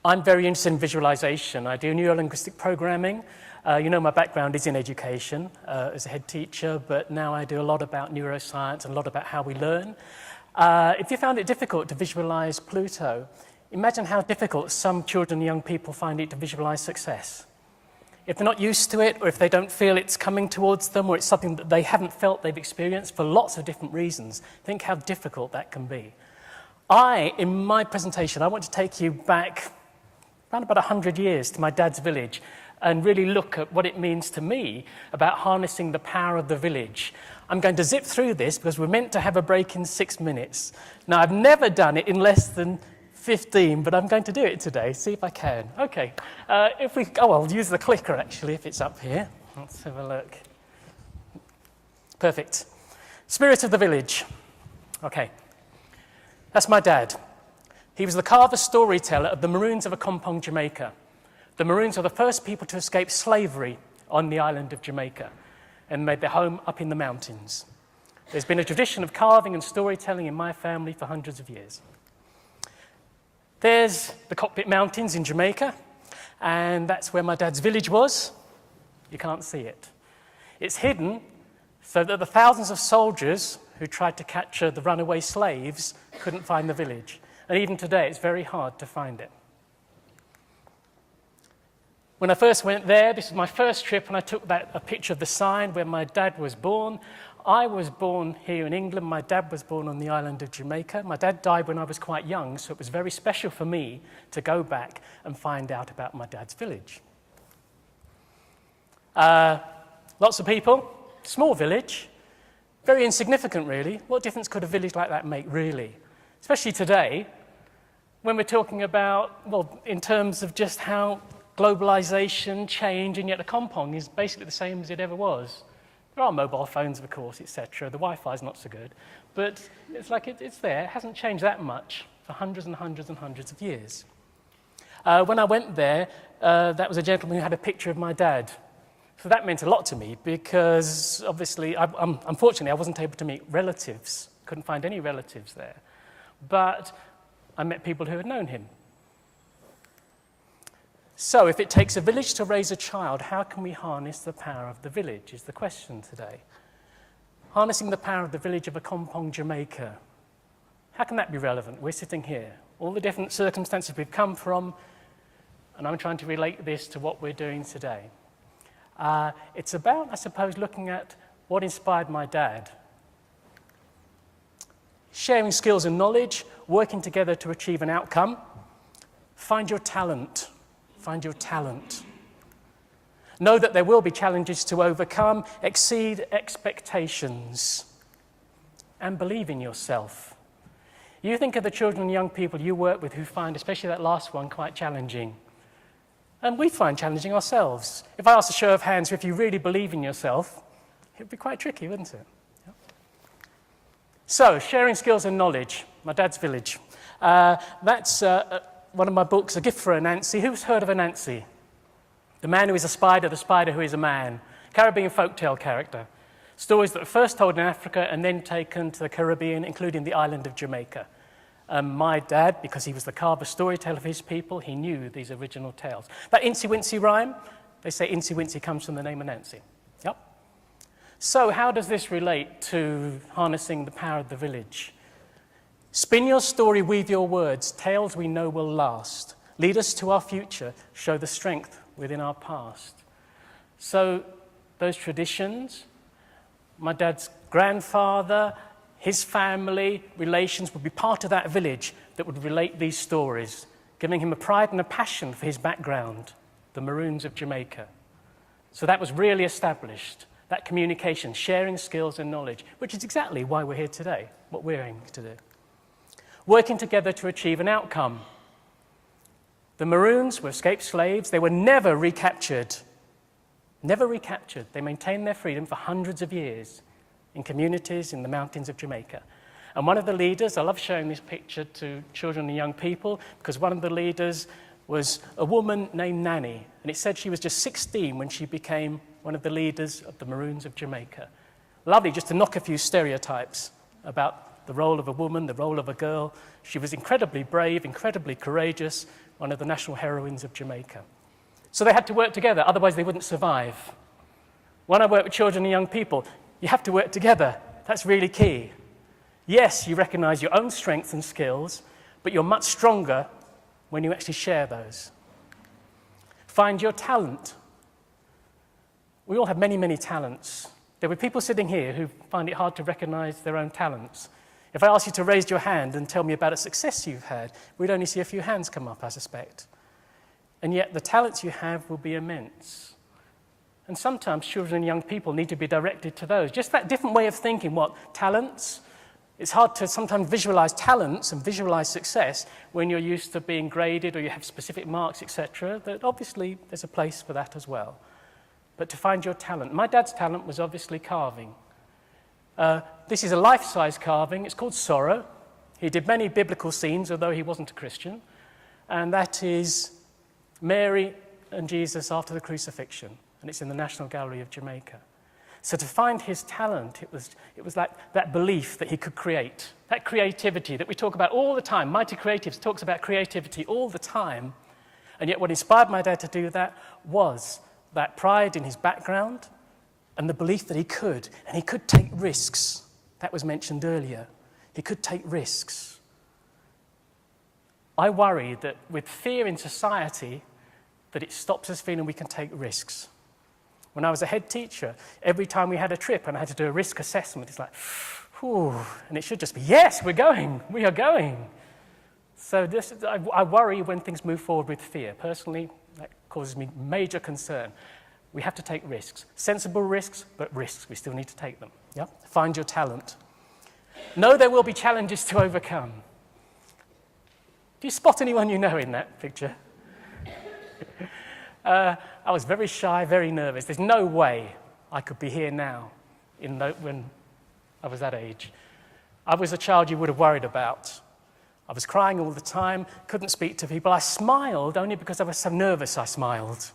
I'm very interested in visualization. I do neurolinguistic programming. You know, my background is in education as a head teacher, but now I do a lot about neuroscience and a lot about how we learn. If you found it difficult to visualize Pluto, imagine how difficult some children and young people find it to visualize success. If they're not used to it, or if they don't feel it's coming towards them, or it's something that they haven't felt they've experienced for lots of different reasons, think how difficult that can be. In my presentation, I want to take you back around about 100 years to my dad's village and really look at what it means to me about harnessing the power of the village. I'm going to zip through this because we're meant to have a break in 6 minutes. Now, I've never done it in less than 15, but I'm going to do it today, see if I can. Okay, I'll use the clicker actually if it's up here. Let's have a look. Perfect. Spirit of the village. Okay, that's my dad. He was the carver storyteller of the Maroons of Accompong, Jamaica. The Maroons are the first people to escape slavery on the island of Jamaica and made their home up in the mountains. There's been a tradition of carving and storytelling in my family for hundreds of years. There's the Cockpit Mountains in Jamaica, and that's where my dad's village was. You can't see it. It's hidden so that the thousands of soldiers who tried to capture the runaway slaves couldn't find the village. And even today, it's very hard to find it. When I first went there, this was my first trip, and I took a picture of the sign where my dad was born. I was born here in England. My dad was born on the island of Jamaica. My dad died when I was quite young, so it was very special for me to go back and find out about my dad's village. Lots of people, small village, very insignificant really. What difference could a village like that make really? Especially today, when we're talking about, well, in terms of just how globalization, change, and yet Accompong is basically the same as it ever was. There are mobile phones, of course, etc. The Wi-Fi is not so good, but it's like it's there. It hasn't changed that much for hundreds and hundreds and hundreds of years. When I went there, that was a gentleman who had a picture of my dad. So that meant a lot to me because, obviously, unfortunately, I wasn't able to meet relatives. Couldn't find any relatives there. But I met people who had known him. So if it takes a village to raise a child, how can we harness the power of the village is the question today. Harnessing the power of the village of Accompong, Jamaica. How can that be relevant? We're sitting here. All the different circumstances we've come from, and I'm trying to relate this to what we're doing today. It's about, I suppose, looking at what inspired my dad. Sharing skills and knowledge, working together to achieve an outcome. Find your talent. Find your talent. Know that there will be challenges to overcome, exceed expectations, and believe in yourself. You think of the children and young people you work with who find, especially that last one, quite challenging. And we find challenging ourselves. If I ask a show of hands if you really believe in yourself, it would be quite tricky, wouldn't it? Yep. So, sharing skills and knowledge, my dad's village. That's one of my books, A Gift for Anansi. Who's heard of Anansi? The man who is a spider, the spider who is a man. Caribbean folktale character. Stories that were first told in Africa and then taken to the Caribbean, including the island of Jamaica. My dad, because he was the carver storyteller of his people, he knew these original tales. That Incy Wincy rhyme, they say Incy Wincy comes from the name Anansi. Yep. So how does this relate to harnessing the power of the village? Spin your story, weave your words, tales we know will last. Lead us to our future, show the strength within our past. So those traditions, my dad's grandfather, his family, relations would be part of that village that would relate these stories, giving him a pride and a passion for his background, the Maroons of Jamaica. So that was really established, that communication, sharing skills and knowledge, which is exactly why we're here today, what we're aiming to do. Working together to achieve an outcome. The Maroons were escaped slaves. They were never recaptured. Never recaptured. They maintained their freedom for hundreds of years in communities in the mountains of Jamaica. And one of the leaders, I love showing this picture to children and young people, because one of the leaders was a woman named Nanny. And it said she was just 16 when she became one of the leaders of the Maroons of Jamaica. Lovely just to knock a few stereotypes about the role of a woman, the role of a girl. She was incredibly brave, incredibly courageous, one of the national heroines of Jamaica. So they had to work together, otherwise they wouldn't survive. When I work with children and young people, you have to work together. That's really key. Yes, you recognize your own strengths and skills, but you're much stronger when you actually share those. Find your talent. We all have many, many talents. There were people sitting here who find it hard to recognize their own talents. If I ask you to raise your hand and tell me about a success you've had, we'd only see a few hands come up, I suspect. And yet the talents you have will be immense. And sometimes children and young people need to be directed to those. Just that different way of thinking, talents? It's hard to sometimes visualize talents and visualize success when you're used to being graded or you have specific marks, etc. That obviously there's a place for that as well. But to find your talent. My dad's talent was obviously carving. This is a life-size carving. It's called Sorrow. He did many biblical scenes, although he wasn't a Christian. And that is Mary and Jesus after the crucifixion. And it's in the National Gallery of Jamaica. So to find his talent, it was like that belief that he could create, that creativity that we talk about all the time. Mighty Creatives talks about creativity all the time. And yet what inspired my dad to do that was that pride in his background and the belief that he could, and he could take risks. That was mentioned earlier. He could take risks. I worry that with fear in society, that it stops us feeling we can take risks. When I was a head teacher, every time we had a trip and I had to do a risk assessment, it's like, whew, and it should just be, yes, we are going. So I worry when things move forward with fear. Personally, that causes me major concern. We have to take risks, sensible risks, but risks, we still need to take them. Yeah? Find your talent. Know there will be challenges to overcome. Do you spot anyone you know in that picture? I was very shy, very nervous. There's no way I could be here now when I was that age. I was a child you would have worried about. I was crying all the time, couldn't speak to people. I smiled only because I was so nervous I smiled.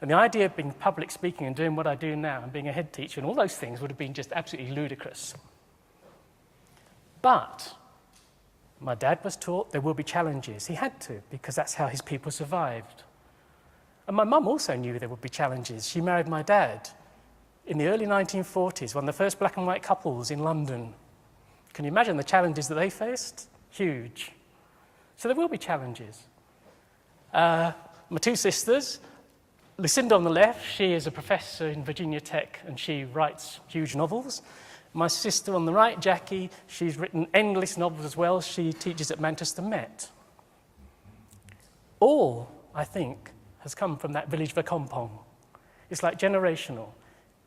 And the idea of being public speaking and doing what I do now and being a head teacher and all those things would have been just absolutely ludicrous. But my dad was taught there will be challenges. He had to, because that's how his people survived. And my mum also knew there would be challenges. She married my dad in the early 1940s, one of the first black and white couples in London. Can you imagine the challenges that they faced? Huge. So there will be challenges. My two sisters, Lucinda on the left, she is a professor in Virginia Tech and she writes huge novels. My sister on the right, Jackie, she's written endless novels as well. She teaches at Manchester Met. All, I think, has come from that village of Acompong. It's like generational,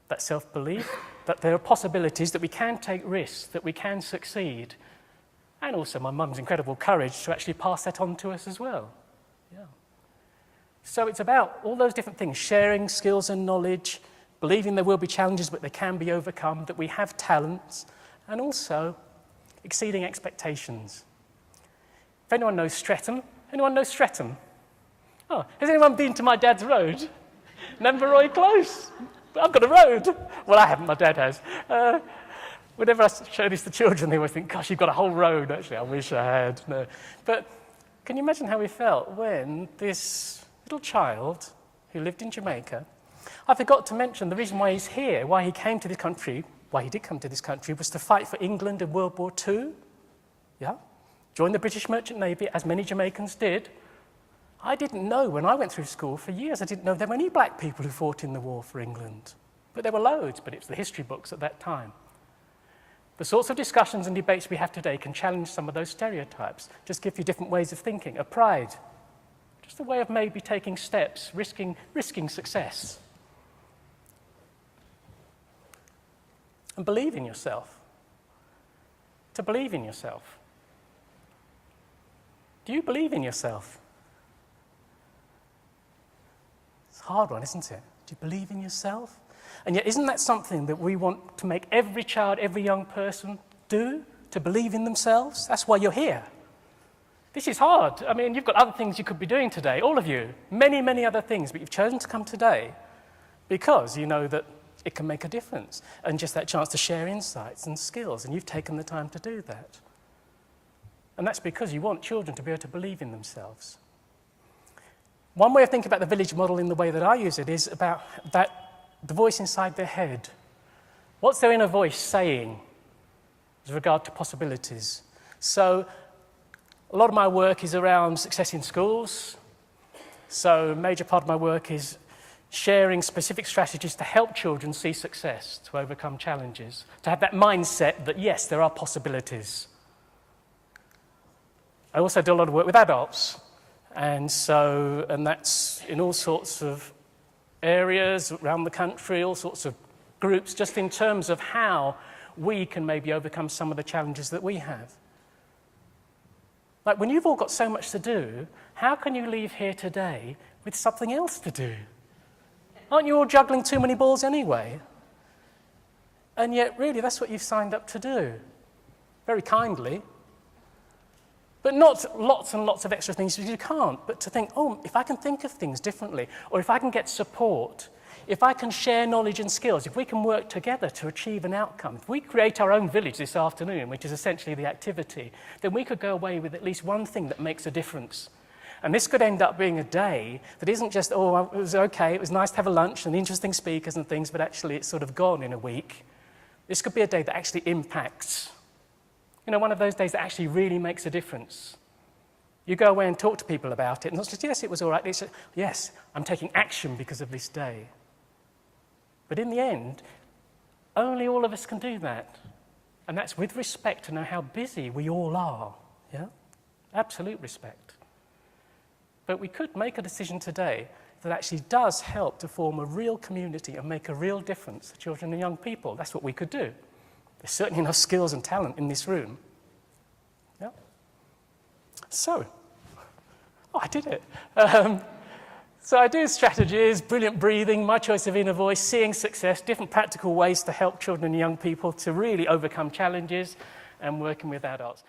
that self-belief, that there are possibilities, that we can take risks, that we can succeed, and also my mum's incredible courage to actually pass that on to us as well. Yeah. So it's about all those different things, sharing skills and knowledge, believing there will be challenges but they can be overcome, that we have talents, and also exceeding expectations. If anyone knows Streatham, anyone knows Streatham? Oh, has anyone been to my dad's road? Nambaroy Close. I've got a road. Well, I haven't, my dad has. Whenever I show this to children, they always think, gosh, you've got a whole road. Actually, I wish I had. No. But can you imagine how we felt when this little child who lived in Jamaica, I forgot to mention the reason why he's here, why he came to this country, why he did come to this country, was to fight for England in World War II. Yeah? Joined the British Merchant Navy, as many Jamaicans did. I didn't know, when I went through school for years, I didn't know there were any black people who fought in the war for England. But there were loads, but it was the history books at that time. The sorts of discussions and debates we have today can challenge some of those stereotypes, just give you different ways of thinking. A pride, just a way of maybe taking steps, risking success. And believe in yourself. To believe in yourself. Do you believe in yourself? It's a hard one, isn't it? Do you believe in yourself? And yet, isn't that something that we want to make every child, every young person do? To believe in themselves? That's why you're here. This is hard. I mean, you've got other things you could be doing today, all of you. Many, many other things, but you've chosen to come today because you know that it can make a difference. And just that chance to share insights and skills, and you've taken the time to do that. And that's because you want children to be able to believe in themselves. One way of thinking about the village model in the way that I use it is about the voice inside their head. What's their inner voice saying with regard to possibilities? So a lot of my work is around success in schools. So a major part of my work is sharing specific strategies to help children see success, to overcome challenges, to have that mindset that, yes, there are possibilities. I also do a lot of work with adults. And that's in all sorts of areas around the country, all sorts of groups, just in terms of how we can maybe overcome some of the challenges that we have. Like when you've all got so much to do, how can you leave here today with something else to do? Aren't you all juggling too many balls anyway? And yet, really, that's what you've signed up to do. Very kindly. But not lots and lots of extra things you can't, but to think, oh, if I can think of things differently, or if I can get support, if I can share knowledge and skills, if we can work together to achieve an outcome, if we create our own village this afternoon, which is essentially the activity, then we could go away with at least one thing that makes a difference. And this could end up being a day that isn't just, oh, it was okay, it was nice to have a lunch and interesting speakers and things, but actually it's sort of gone in a week. This could be a day that actually impacts. You know, one of those days that actually really makes a difference. You go away and talk to people about it, and not just, yes, it was all right. They say, yes, I'm taking action because of this day. But in the end, only all of us can do that. And that's with respect to know how busy we all are. Yeah? Absolute respect. But we could make a decision today that actually does help to form a real community and make a real difference to children and young people. That's what we could do. There's certainly enough skills and talent in this room. Yeah. So, I did it. So I do strategies, brilliant breathing, my choice of inner voice, seeing success, different practical ways to help children and young people to really overcome challenges and working with adults.